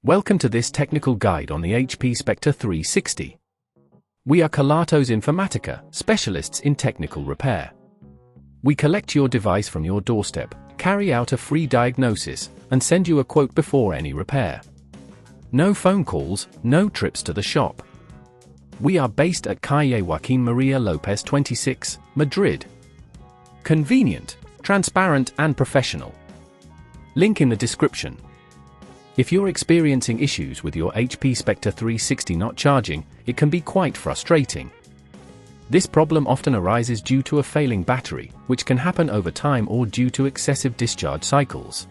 Welcome to this technical guide on the HP Spectre 360. We are Kelatos Informatica, specialists in technical repair. We collect your device from your doorstep, carry out a free diagnosis, and send you a quote before any repair. No phone calls, no trips to the shop. We are based at Calle Joaquín María López 26, Madrid. Convenient, transparent and professional. Link in the description. If you're experiencing issues with your HP Spectre 360 not charging, it can be quite frustrating. This problem often arises due to a failing battery, which can happen over time or due to excessive discharge cycles.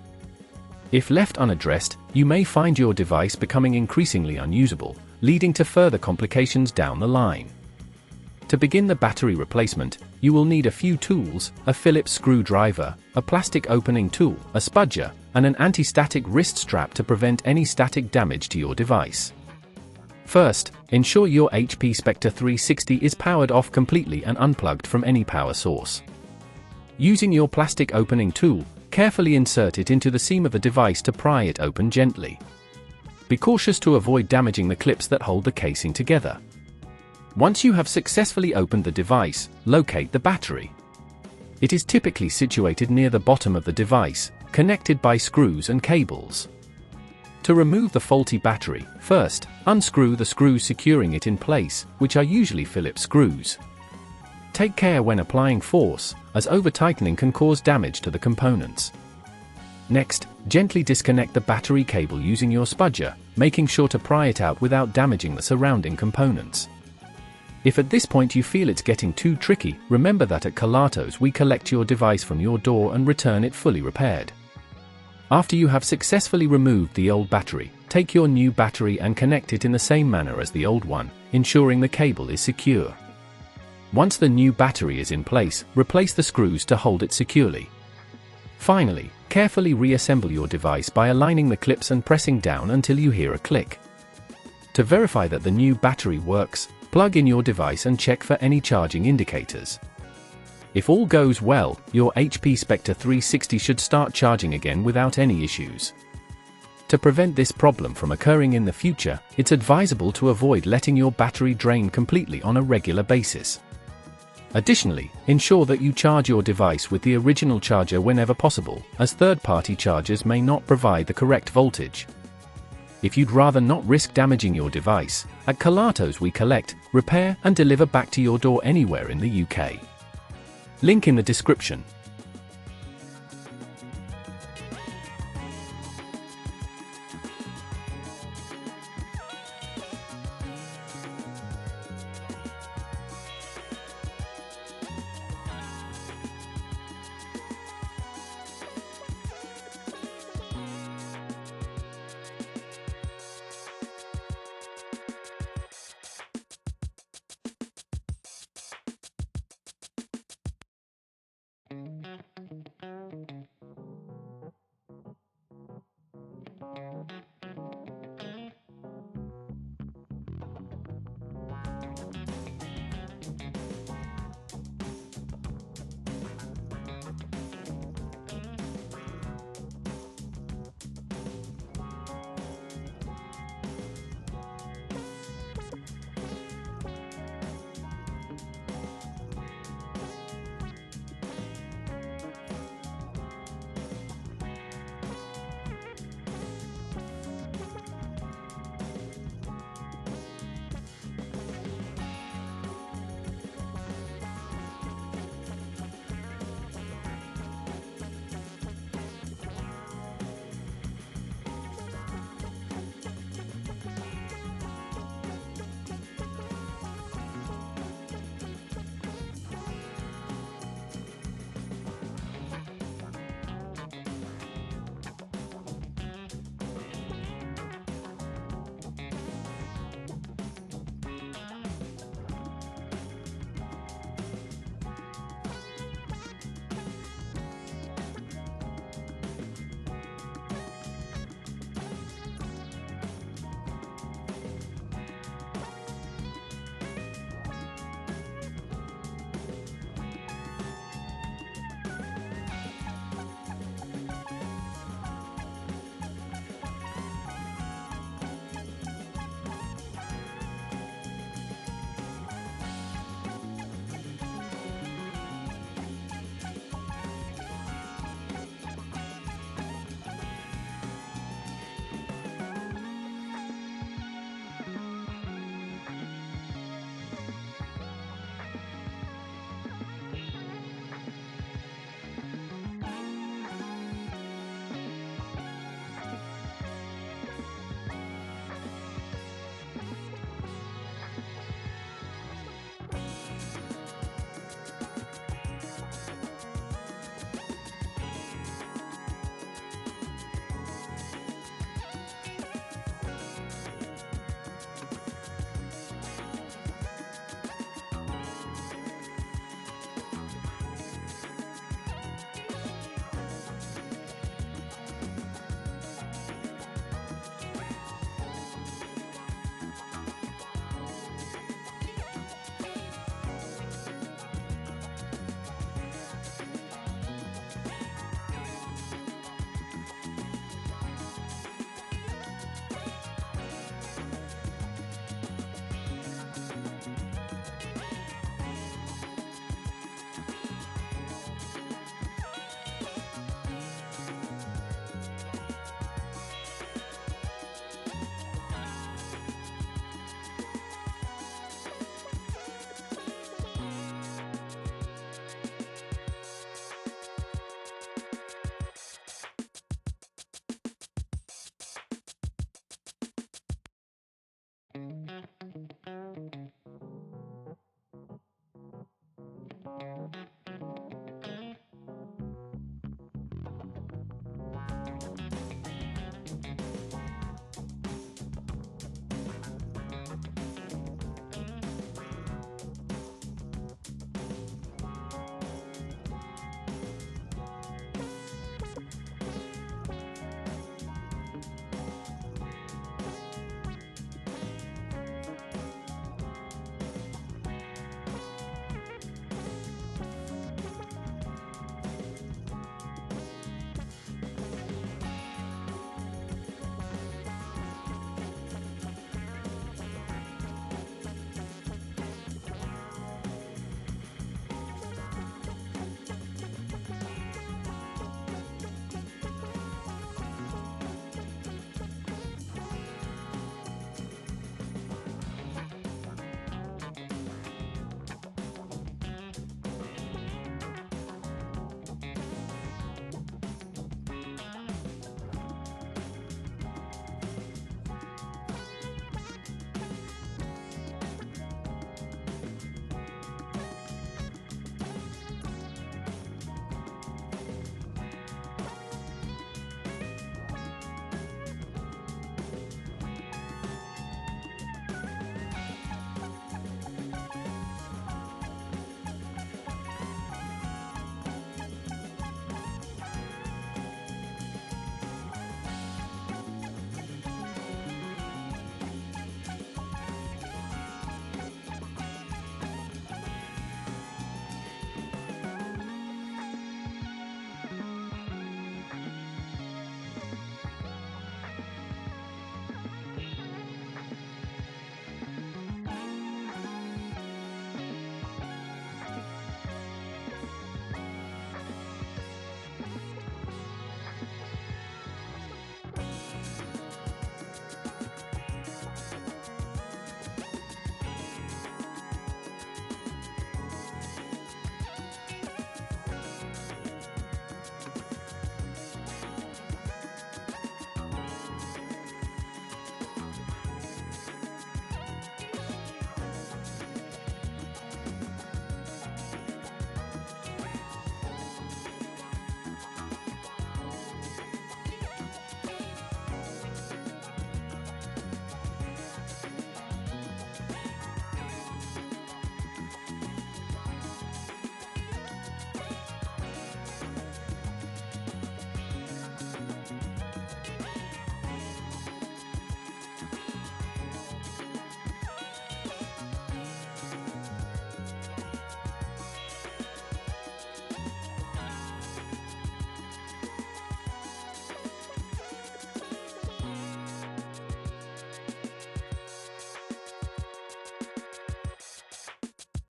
If left unaddressed, you may find your device becoming increasingly unusable, leading to further complications down the line. To begin the battery replacement, you will need a few tools: a Phillips screwdriver, a plastic opening tool, a spudger, and an anti-static wrist strap to prevent any static damage to your device. First, ensure your HP Spectre 360 is powered off completely and unplugged from any power source. Using your plastic opening tool, carefully insert it into the seam of the device to pry it open gently. Be cautious to avoid damaging the clips that hold the casing together. Once you have successfully opened the device, locate the battery. It is typically situated near the bottom of the device, connected by screws and cables. To remove the faulty battery, first, unscrew the screws securing it in place, which are usually Phillips screws. Take care when applying force, as over-tightening can cause damage to the components. Next, gently disconnect the battery cable using your spudger, making sure to pry it out without damaging the surrounding components. If at this point you feel it's getting too tricky, remember that at Kelatos we collect your device from your door and return it fully repaired. After you have successfully removed the old battery, take your new battery and connect it in the same manner as the old one, ensuring the cable is secure. Once the new battery is in place, replace the screws to hold it securely. Finally, carefully reassemble your device by aligning the clips and pressing down until you hear a click. To verify that the new battery works, plug in your device and check for any charging indicators. If all goes well, your HP Spectre 360 should start charging again without any issues. To prevent this problem from occurring in the future, it's advisable to avoid letting your battery drain completely on a regular basis. Additionally, ensure that you charge your device with the original charger whenever possible, as third-party chargers may not provide the correct voltage. If you'd rather not risk damaging your device, at Kelatos we collect, repair and deliver back to your door anywhere in the UK. Link in the description.